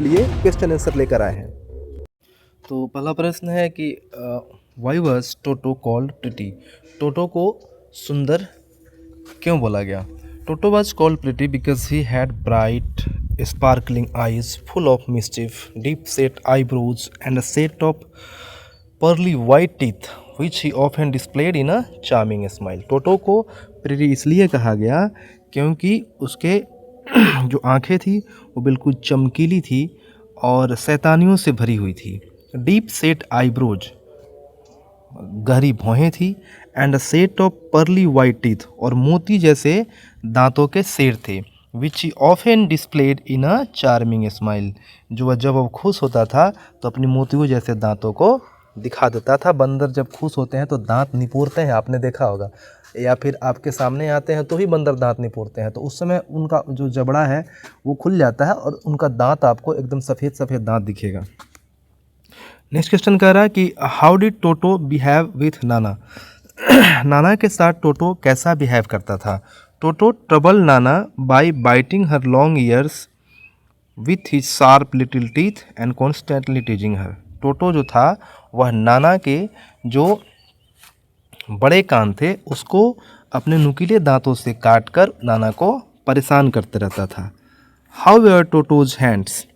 लिए question answer लेकर आए हैं। तो पहला प्रश्न है कि why was Toto called pretty. Toto को सुंदर क्यों बोला गया? Toto was called pretty because he had bright sparkling eyes full of mischief, deep set eyebrows and a set of pearly white teeth which he often displayed in a charming smile. Toto को pretty इसलिए कहा गया क्योंकि उसके जो आंखें थी वो बिल्कुल चमकीली थी और शैतानियों से भरी हुई थी। डीप सेट आईब्रोज, गहरी भौहें थी, and a set of pearly white teeth, और मोती जैसे दांतों के सेर थे, which he often displayed in a charming smile, जो वह जब वो खुश होता था तो अपनी मोतियों जैसे दांतों को दिखा देता था। बंदर जब खुश होते हैं तो दांत निपोरते हैं, आपने देखा होगा, या फिर आपके सामने आते हैं तो ही बंदर दांत निपोरते हैं, तो उस समय उनका जो जबड़ा है वो खुल जाता है और उनका दांत आपको एकदम सफ़ेद सफ़ेद दांत दिखेगा। नेक्स्ट क्वेश्चन कह रहा है कि how did Toto behave with Nana. नाना के साथ टोटो कैसा बिहेव करता था? Toto trouble Nana by biting her long ears with his sharp little teeth and constantly teasing her. Toto जो था वह नाना के जो बड़े कान थे उसको अपने नुकीले दांतों से काटकर नाना को परेशान करते रहता था। How were Toto's hands.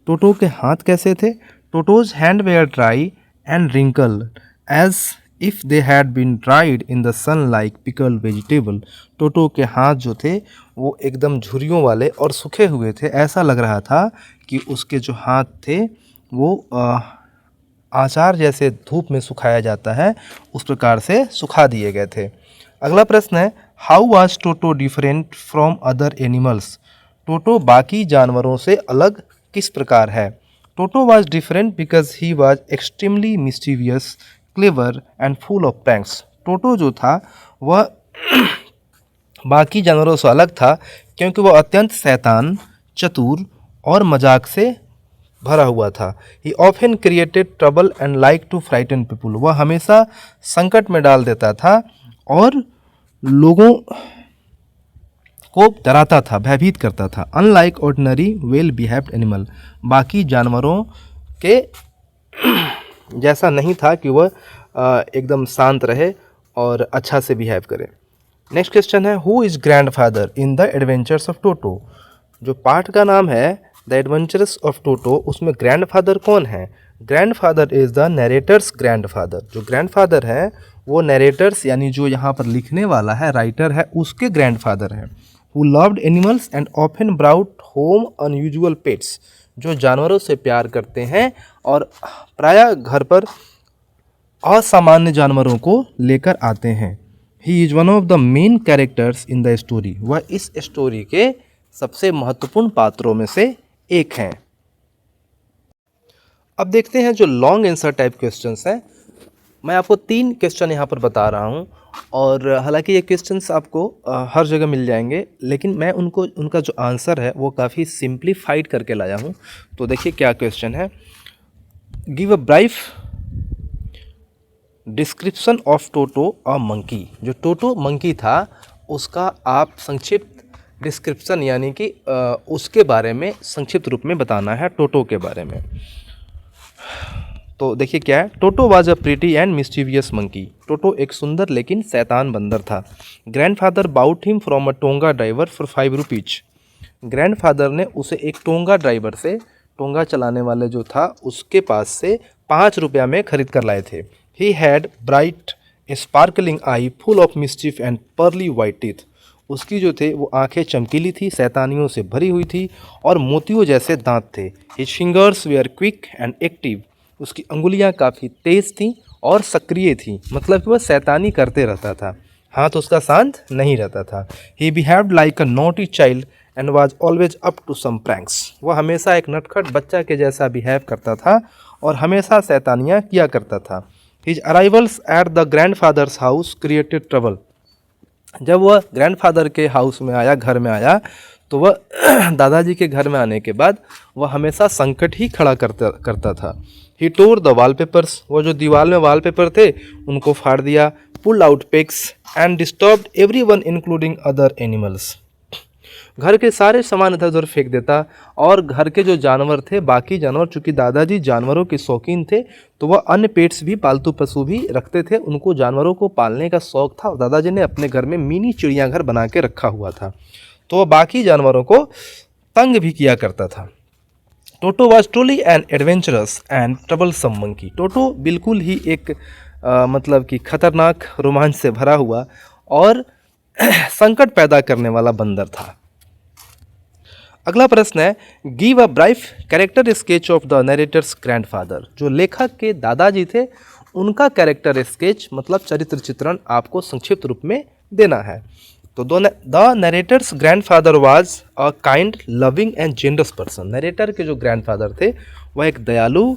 Toto के हाथ कैसे थे? Toto's hand were dry and wrinkle as if they had been dried in the sun like pickled vegetable. Toto के हाथ जो थे वो एकदम झुर्रियों वाले और सूखे हुए थे, ऐसा लग रहा था कि उसके जो हाथ थे वो आचार जैसे धूप में सुखाया जाता है उस प्रकार से सुखा दिए गए थे। अगला प्रश्न है how was Toto different from other animals. Toto बाकी जानवरों से अलग किस प्रकार है? Toto was different because he was extremely mischievous, clever and full of pranks. Toto जो था वह बाकी जानवरों से अलग था क्योंकि वह अत्यंत शैतान, चतुर और मजाक से भरा हुआ था। He often created trouble and like to frighten people. वह हमेशा संकट में डाल देता था और लोगों को डराता था, भयभीत करता था। Unlike ordinary well behaved animal, बाकी जानवरों के जैसा नहीं था कि वह एकदम शांत रहे और अच्छा से बिहेव करे। नेक्स्ट क्वेश्चन है who is grandfather in the adventures of Toto. जो पार्ट का नाम है द एडवेंचर्स ऑफ टोटो, उसमें ग्रैंडफादर कौन है? Grandfather is the narrator's grandfather. जो ग्रैंडफादर है वो नरेटर्स यानी जो यहाँ पर लिखने वाला है, राइटर है, उसके ग्रैंडफादर हैं। Who loved animals and often brought home unusual pets. जो जानवरों से प्यार करते हैं और प्रायः घर पर असामान्य जानवरों को लेकर आते हैं। He is one of the main characters in the story. वह इस स्टोरी के सबसे महत्वपूर्ण पात्रों में से एक हैं। अब देखते हैं जो लॉन्ग आंसर टाइप क्वेश्चंस हैं। मैं आपको 3 क्वेश्चन यहाँ पर बता रहा हूँ और हालांकि ये क्वेश्चंस आपको हर जगह मिल जाएंगे, लेकिन मैं उनका जो आंसर है वो काफ़ी सिंप्लीफाइड करके लाया हूँ। तो देखिए क्या क्वेश्चन है। Give a brief description of Toto a monkey. जो टोटो मंकी था उसका आप संक्षिप्त डिस्क्रिप्शन यानी कि उसके बारे में संक्षिप्त रूप में बताना है टोटो के बारे में। तो देखिए क्या है। Toto was a pretty and mischievous monkey. Toto एक सुंदर लेकिन शैतान बंदर था। Grandfather bought him from a tonga driver for 5 rupees. Grandfather ने उसे एक टोंगा ड्राइवर से, टोंगा चलाने वाले जो था उसके पास से 5 रुपया में खरीद कर लाए थे। ही had bright sparkling I full of mischief and pearly white teeth. उसकी जो थे वो आंखें चमकीली थी, शैतानियों से भरी हुई थी और मोतियों जैसे दांत थे। His fingers were quick and active. उसकी अंगुलियां काफ़ी तेज़ थीं और सक्रिय थीं, मतलब कि वह शैतानी करते रहता था, हाथ उसका शांत नहीं रहता था। He behaved like a naughty child and was always up to some pranks. वह हमेशा एक नटखट बच्चा के जैसा बिहेव करता था और हमेशा शैतानियाँ किया करता था। His arrivals at the grandfathers house created trouble. जब वह ग्रैंडफादर के हाउस में आया, घर में आया, तो वह दादाजी के घर में आने के बाद वह हमेशा संकट ही खड़ा करता था। He tore the wallpapers. वो जो दीवार में वॉलपेपर थे उनको फाड़ दिया। Pull out pecks and disturbed everyone including other animals. घर के सारे सामान इधर उधर फेंक देता और घर के जो जानवर थे, बाकी जानवर, चूँकि दादाजी जानवरों के शौकीन थे तो वह अन्य पेट्स भी, पालतू पशु भी रखते थे। उनको जानवरों को पालने का शौक़ था और दादाजी ने अपने घर में मिनी चिड़ियाघर बना के रखा हुआ था, तो वह बाकी जानवरों को तंग भी किया करता था। Toto was truly an adventurous and troublesome monkey. Toto बिल्कुल ही एक मतलब कि खतरनाक, रोमांच से भरा हुआ और संकट पैदा करने वाला बंदर था। अगला प्रश्न है, give a brief character sketch of the narrator's grandfather. जो लेखक के दादाजी थे उनका कैरेक्टर स्केच मतलब चरित्र चित्रण आपको संक्षिप्त रूप में देना है। तो the narrator's grandfather was a kind, loving and generous person. Narrator के जो ग्रैंडफादर थे वह एक दयालु,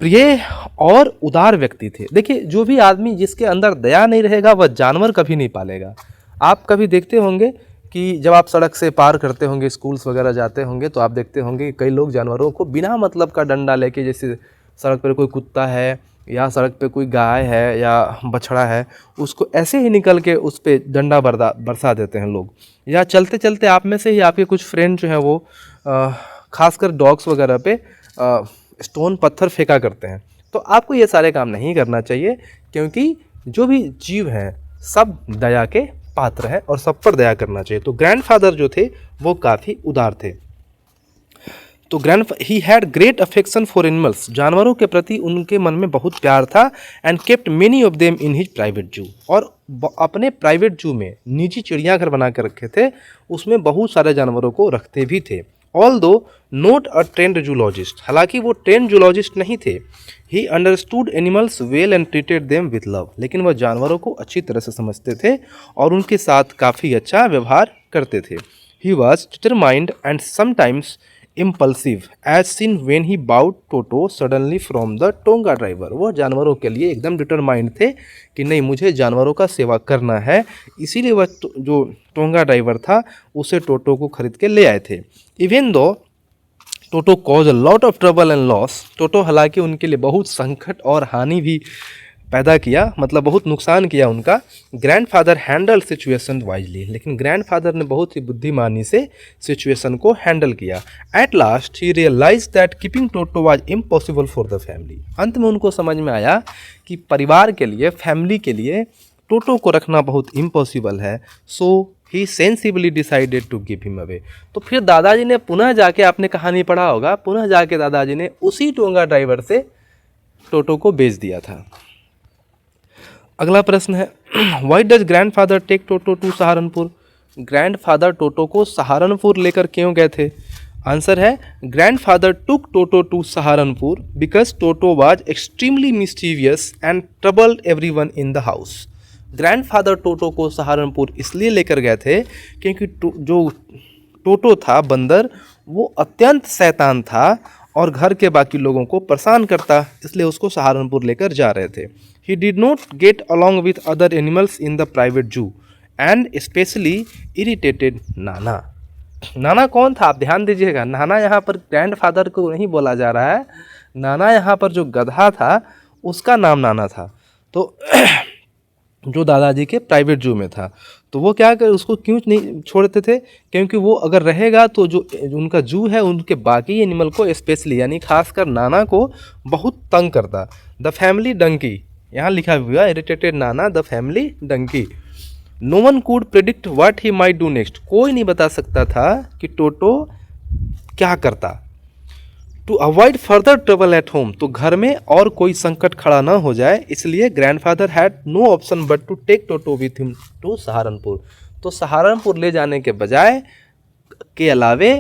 प्रिय और उदार व्यक्ति थे। देखिए, जो भी आदमी जिसके अंदर दया नहीं रहेगा वह जानवर कभी नहीं पालेगा। आप कभी देखते होंगे कि जब आप सड़क से पार करते होंगे, स्कूल्स वगैरह जाते होंगे, तो आप देखते होंगे कि कई लोग जानवरों को बिना मतलब का डंडा लेके, जैसे सड़क पर कोई कुत्ता है या सड़क पे कोई गाय है या बछड़ा है, उसको ऐसे ही निकल के उस पर डंडा बरसा देते हैं लोग। या चलते चलते आप में से ही आपके कुछ फ्रेंड जो हैं वो खासकर डॉग्स वगैरह पे स्टोन, पत्थर फेंका करते हैं। तो आपको ये सारे काम नहीं करना चाहिए, क्योंकि जो भी जीव हैं सब दया के पात्र हैं और सब पर दया करना चाहिए। तो ग्रैंडफादर जो थे वो काफ़ी उदार थे। तो he had great affection for animals. जानवरों के प्रति उनके मन में बहुत प्यार था। And kept many of them in his private जू। और अपने प्राइवेट जू में, निजी चिड़ियाघर बना कर रखे थे, उसमें बहुत सारे जानवरों को रखते भी थे। Although not a trend zoologist, हालांकि वो ट्रेंड जूलॉजिस्ट नहीं थे। He understood animals well and treated them with love. लेकिन वह जानवरों को अच्छी तरह से समझते थे और उनके साथ काफ़ी अच्छा व्यवहार करते थे। He was determined and sometimes impulsive as seen when he bought Toto suddenly from the tonga driver. वह जानवरों के लिए एकदम डिटरमाइंड थे कि नहीं, मुझे जानवरों का सेवा करना है, इसीलिए वह जो टोंगा ड्राइवर था उसे टोटो को खरीद के ले आए थे। Even though Toto caused a lot of trouble and loss. Toto हालांकि उनके लिए बहुत संकट और हानि भी पैदा किया, मतलब बहुत नुकसान किया उनका। ग्रैंडफादर हैंडल सिचुएशन वाइजली, लेकिन ग्रैंडफादर ने बहुत ही बुद्धिमानी से सिचुएशन को हैंडल किया। At last he realize that keeping Toto was impossible for the family. अंत में उनको समझ में आया कि परिवार के लिए, फैमिली के लिए टोटो को रखना बहुत इम्पॉसिबल है। So he sensibly decided to give him away. तो फिर दादाजी ने पुनः जाके, आपने कहानी पढ़ा होगा, पुनः जाके दादाजी ने उसी टोंगा ड्राइवर से टोटो को बेच दिया था। अगला प्रश्न है, why does grandfather take Toto to Saharanpur. Grandfather Toto को सहारनपुर लेकर क्यों गए थे? आंसर है, grandfather took Toto to Saharanpur because Toto was extremely mischievous and troubled everyone in the house. Grandfather Toto को सहारनपुर इसलिए लेकर गए थे क्योंकि जो टोटो था बंदर, वो अत्यंत शैतान था और घर के बाकी लोगों को परेशान करता, इसलिए उसको सहारनपुर लेकर जा रहे थे। He did not get along with other animals in the private zoo and especially irritated नाना। नाना कौन था, आप ध्यान दीजिएगा, नाना यहाँ पर ग्रैंडफादर को नहीं बोला जा रहा है। नाना यहाँ पर जो गधा था उसका नाम नाना था, तो जो दादाजी के प्राइवेट जू में था। तो वो क्या कर, उसको क्यों नहीं छोड़ते थे? क्योंकि वो अगर रहेगा तो जो उनका जू है उनके बाकी एनिमल को स्पेशली, यानी खासकर नाना को बहुत तंग करता। द फैमिली डंकी, यहाँ लिखा हुआ irritated Nana the family donkey. No one could predict what he might do next. कोई नहीं बता सकता था कि टोटो क्या करता। To avoid further trouble at home, तो घर में और कोई संकट खड़ा ना हो जाए, इसलिए grandfather had no option but to take Toto with him to Saharanpur. तो सहारनपुर ले जाने के बजाय के अलावे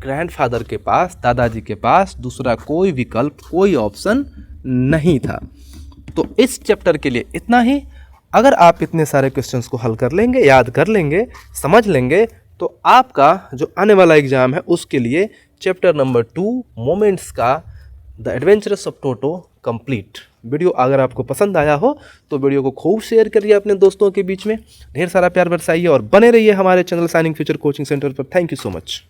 ग्रैंडफादर के पास, दादाजी के पास दूसरा कोई विकल्प, कोई ऑप्शन नहीं था। तो इस चैप्टर के लिए इतना ही। अगर आप इतने सारे क्वेश्चंस को हल कर लेंगे, याद कर लेंगे, समझ लेंगे, तो आपका जो आने वाला एग्जाम है उसके लिए चैप्टर नंबर 2 मोमेंट्स का the adventurous of Toto complete. Video अगर आपको पसंद आया हो तो वीडियो को खूब शेयर करिए अपने दोस्तों के बीच में, ढेर सारा प्यार बरसाइए और बने रहिए हमारे channel shining future coaching centre पर। Thank you so much.